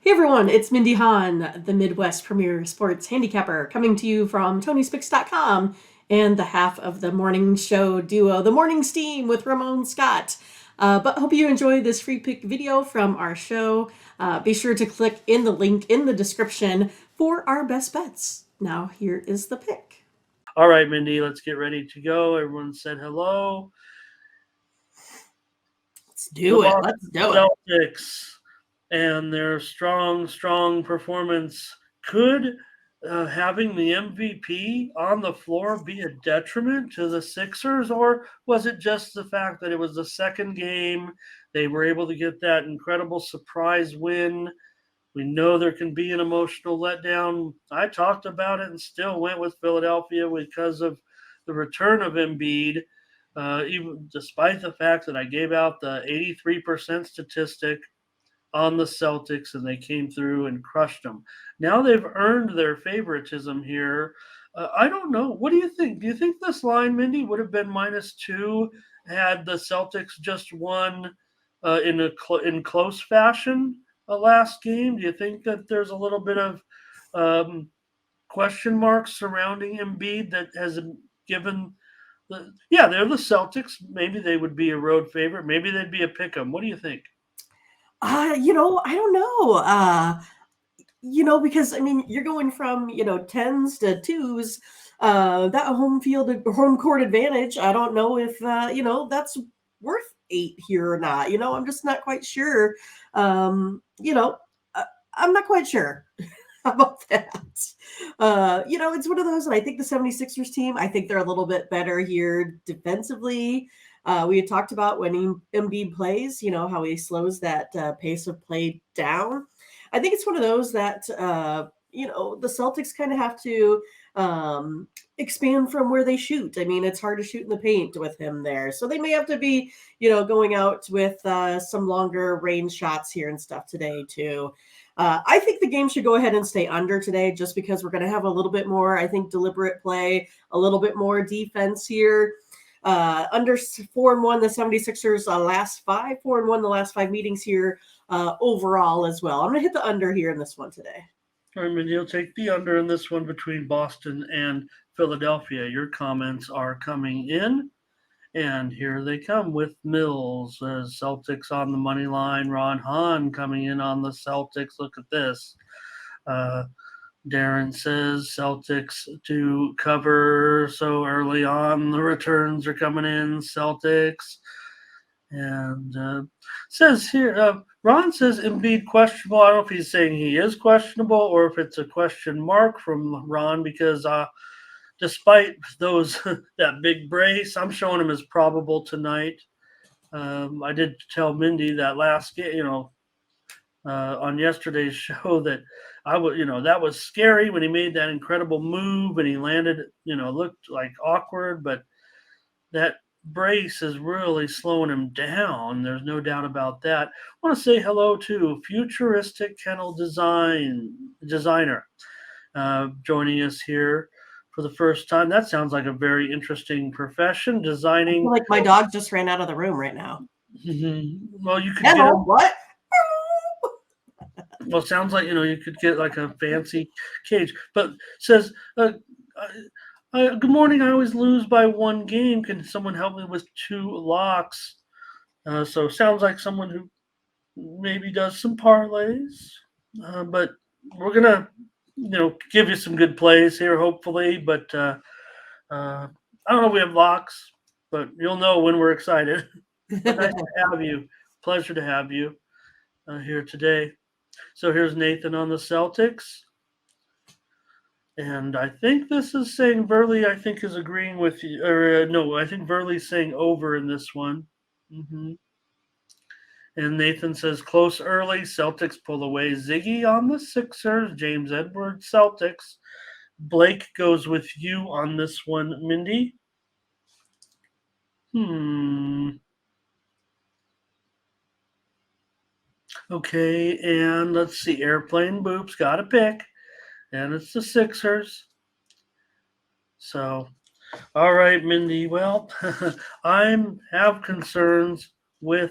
Hey everyone, it's Mindy Hahne, the Midwest premier sports handicapper, coming to you from TonySpix.com and the half of the morning show duo, The Morning Steam with Ramon Scott. But hope you enjoy this free pick video from our show. Be sure to click in the link in the description for our best bets. Now here is the pick. All right, Mindy, let's get ready to go. Everyone said hello. Let's do it. Let's do it. Celtics and their strong performance. Could having the MVP on the floor be a detriment to the Sixers, or was it just the fact that it was the second game? They were able to get that incredible surprise win. We know there can be an emotional letdown. I talked about it and still went with Philadelphia because of the return of Embiid, even despite the fact that I gave out the 83% statistic on the Celtics and they came through and crushed them. Now they've earned their favoritism here. I don't know. What do you think? Do you think this line, Mindy, would have been -2 had the Celtics just won in close fashion last game? Do you think that there's a little bit of question marks surrounding Embiid that has given they're the Celtics. Maybe they would be a road favorite. Maybe they'd be a pick 'em. What do you think? I don't know. Because I mean, you're going from, tens to twos, that home court advantage. I don't know if, that's worth 8 here or not. I'm just not quite sure. I'm not quite sure. How about that? It's one of those, and I think the 76ers team, I think they're a little bit better here defensively. We had talked about when Embiid plays, how he slows that pace of play down. I think it's one of those that, the Celtics kind of have to expand from where they shoot. I mean, it's hard to shoot in the paint with him there. So they may have to be, going out with some longer range shots here and stuff today, too. I think the game should go ahead and stay under today just because we're going to have a little bit more, I think, deliberate play, a little bit more defense here. Under 4-1, the 76ers last 5, 4-1 the last 5 meetings here overall as well. I'm going to hit the under here in this one today. I mean, you'll take the under in this one between Boston and Philadelphia. Your comments are coming in, and here they come with Mills. Celtics on the money line. Ron Hahn coming in on the Celtics. Look at this. Darren says Celtics to cover so early on. The returns are coming in. Celtics. And says here, Ron says Embiid questionable. I don't know if he's saying he is questionable or if it's a question mark from Ron because despite those that big brace, I'm showing him as probable tonight. I did tell Mindy that last game, on yesterday's show that that was scary when he made that incredible move and he landed, looked like awkward, but that brace is really slowing him down. There's no doubt about that. I want to say hello to Futuristic Kennel Designer joining us here for the first time. That sounds like a very interesting profession, designing. I feel like my dog just ran out of the room right now. Well, you could Kennel, what? Well, it sounds like you could get like a fancy cage. But says, good morning. I always lose by 1 game. Can someone help me with 2 locks? So sounds like someone who maybe does some parlays. But we're gonna give you some good plays here, hopefully. But I don't know if we have locks, but you'll know when we're excited. Nice to have you. Pleasure to have you here today. So here's Nathan on the Celtics. And I think this is saying Verley, I think, is agreeing with you. Or no, I think Verley's saying over in this one. Mm-hmm. And Nathan says close early. Celtics pull away. Ziggy on the Sixers. James Edwards, Celtics. Blake goes with you on this one, Mindy. Okay, and let's see. Airplane Boops got a pick, and it's the Sixers. So, all right, Mindy. Well, I have concerns with.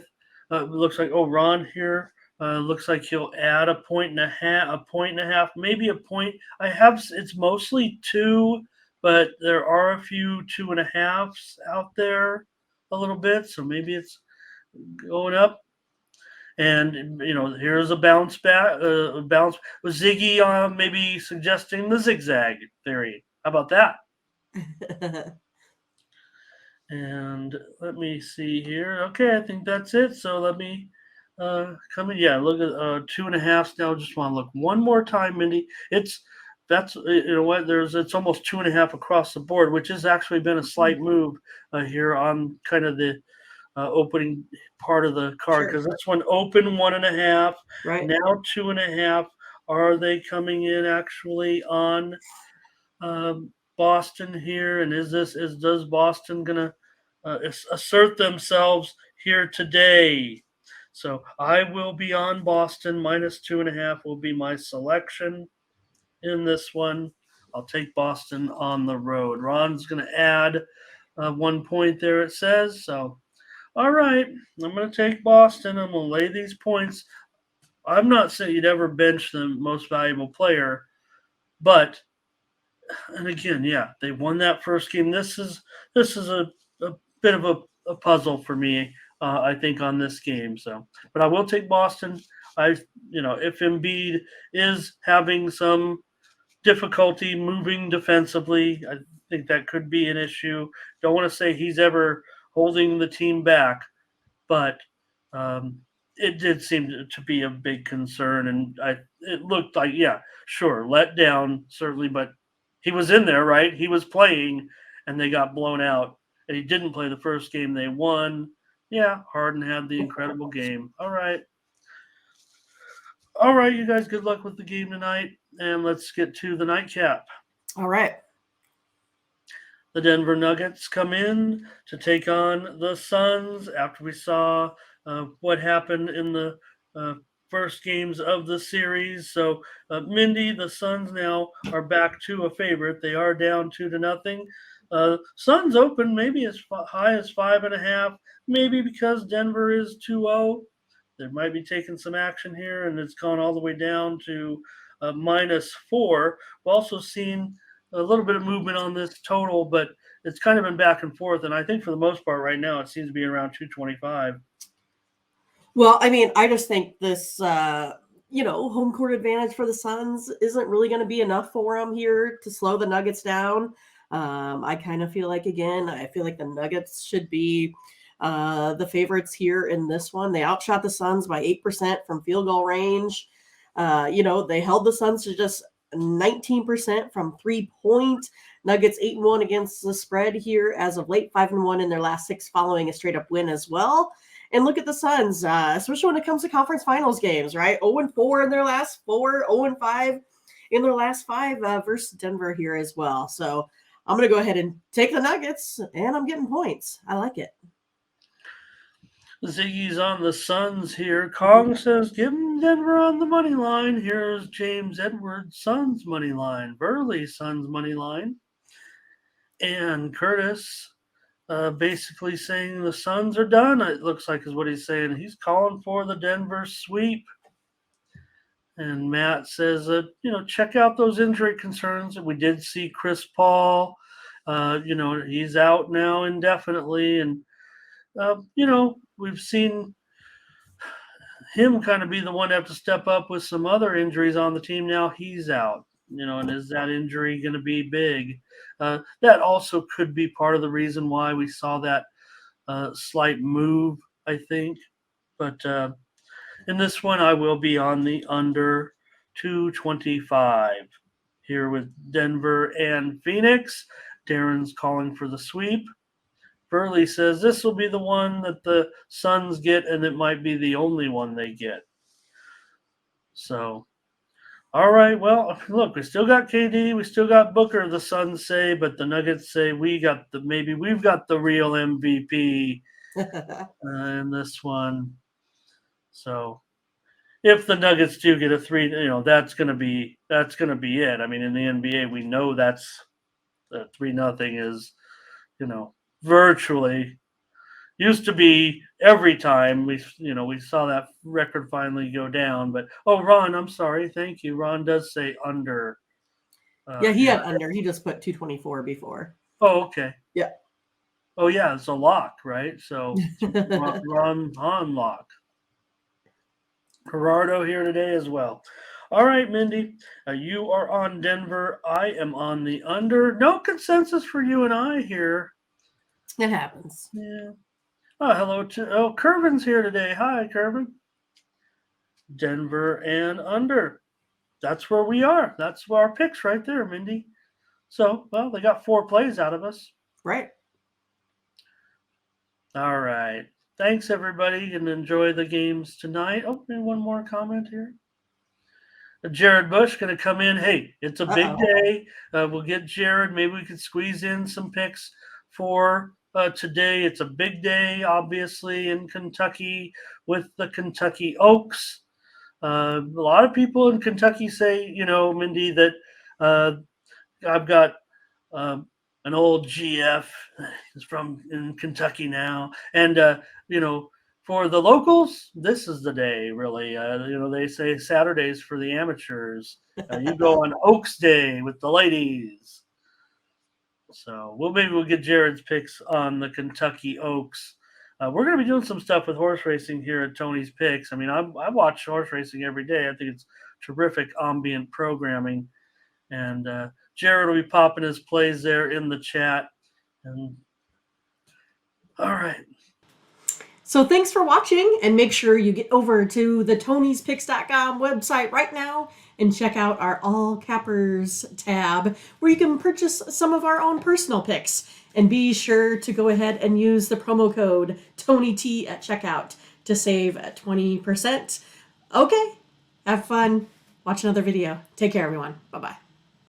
Looks like Ron here Looks like he'll add a point and a half, maybe a point. It's mostly two, but there are a few 2.5s out there a little bit, so maybe it's going up. And here's a bounce back, bounce with Ziggy, maybe suggesting the zigzag theory. How about that? And let me see here. Okay, I think that's it. So let me come in. Yeah, look at 2.5s now. Just want to look one more time, Mindy. That's you know what it's almost 2.5 across the board, which has actually been a slight move here on kind of the opening part of the card, Sure. because this one open 1.5, Right. now 2.5. Are they coming in actually on Boston here? And does Boston gonna assert themselves here today? So I will be on Boston. Minus 2.5 will be my selection in this one. I'll take Boston on the road. Ron's gonna add 1 point there. It says so. All right, I'm going to take Boston. I'm going to lay these points. I'm not saying you'd ever bench the most valuable player, but and again, yeah, they won that first game. This is a bit of a puzzle for me. I think on this game. So, but I will take Boston. I if Embiid is having some difficulty moving defensively, I think that could be an issue. Don't want to say he's ever holding the team back, but um, it did seem to be a big concern, and it looked like, yeah, sure, let down certainly, but he was in there, right? He was playing, and they got blown out, and he didn't play the first game they won. Yeah, Harden had the incredible game. All right, you guys. Good luck with the game tonight, and let's get to the nightcap. All right. The Denver Nuggets come in to take on the Suns after we saw what happened in the uh, first games of the series. So, Mindy, the Suns now are back to a favorite. They are down 2-0. Suns open maybe as high as 5.5, maybe because Denver is 2-0. They might be taking some action here, and it's gone all the way down to -4. We've also seen a little bit of movement on this total, but it's kind of been back and forth. And I think for the most part, right now, it seems to be around 225. Well, I mean, I just think this, home court advantage for the Suns isn't really going to be enough for them here to slow the Nuggets down. I kind of feel like, again, I feel like the Nuggets should be the favorites here in this one. They outshot the Suns by 8% from field goal range. They held the Suns to just 19% from 3-point. Nuggets 8-1 against the spread here as of late, 5-1 in their last 6 following a straight up win as well. And look at the Suns, especially when it comes to conference finals games, right? 0-4 in their last 4, 0-5 in their last 5 versus Denver here as well. So I'm going to go ahead and take the Nuggets, and I'm getting points. I like it. Ziggy's on the Suns here. Kong says, give him Denver on the money line. Here's James Edwards, Suns money line. Burley, Suns money line. And Curtis basically saying the Suns are done, it looks like is what he's saying. He's calling for the Denver sweep. And Matt says that, check out those injury concerns. We did see Chris Paul. He's out now indefinitely. And, we've seen him kind of be the one to have to step up with some other injuries on the team. Now he's out, and is that injury going to be big? That also could be part of the reason why we saw that slight move, I think. But in this one, I will be on the under 225 here with Denver and Phoenix. Darren's calling for the sweep. Burley says this will be the one that the Suns get, and it might be the only one they get. So, all right. Well, look, we still got KD, we still got Booker. The Suns say, but the Nuggets say we've got the real MVP in this one. So, if the Nuggets do get a 3, that's gonna be it. I mean, in the NBA, we know that's 3-0 is, virtually, Used to be every time we saw that record finally go down. But oh, Ron, I'm sorry. Thank you. Ron does say under. Yeah, he Here. had under. He just put 224 before. Oh, okay. Yeah. Oh, yeah, it's a lock, right? So Ron on lock. Gerardo here today as well. All right, Mindy, you are on Denver. I am on the under. No consensus for you and I here. It happens. Yeah. Oh, hello to Kervin's here today. Hi, Kervin. Denver and under. That's where we are. That's our picks right there, Mindy. So, well, they got 4 plays out of us. Right. All right. Thanks, everybody, and enjoy the games tonight. Oh, maybe one more comment here. Jared Bush going to come in. Hey, it's a big day. We'll get Jared. Maybe we could squeeze in some picks for today. It's a big day, obviously, in Kentucky with the Kentucky Oaks. A lot of people in Kentucky say, Mindy, that I've got an old GF is from in Kentucky now, and for the locals, this is the day. Really, they say Saturdays for the amateurs. You go on Oaks Day with the ladies. So maybe we'll get Jared's picks on the Kentucky Oaks. We're going to be doing some stuff with horse racing here at Tony's Picks. I mean, I watch horse racing every day. I think it's terrific ambient programming. And Jared will be popping his plays there in the chat. And all right. So thanks for watching, and make sure you get over to the Tony'sPicks.com website right now and check out our All Cappers tab, where you can purchase some of our own personal picks. And be sure to go ahead and use the promo code TonyT at checkout to save 20%. Okay, have fun. Watch another video. Take care, everyone. Bye-bye.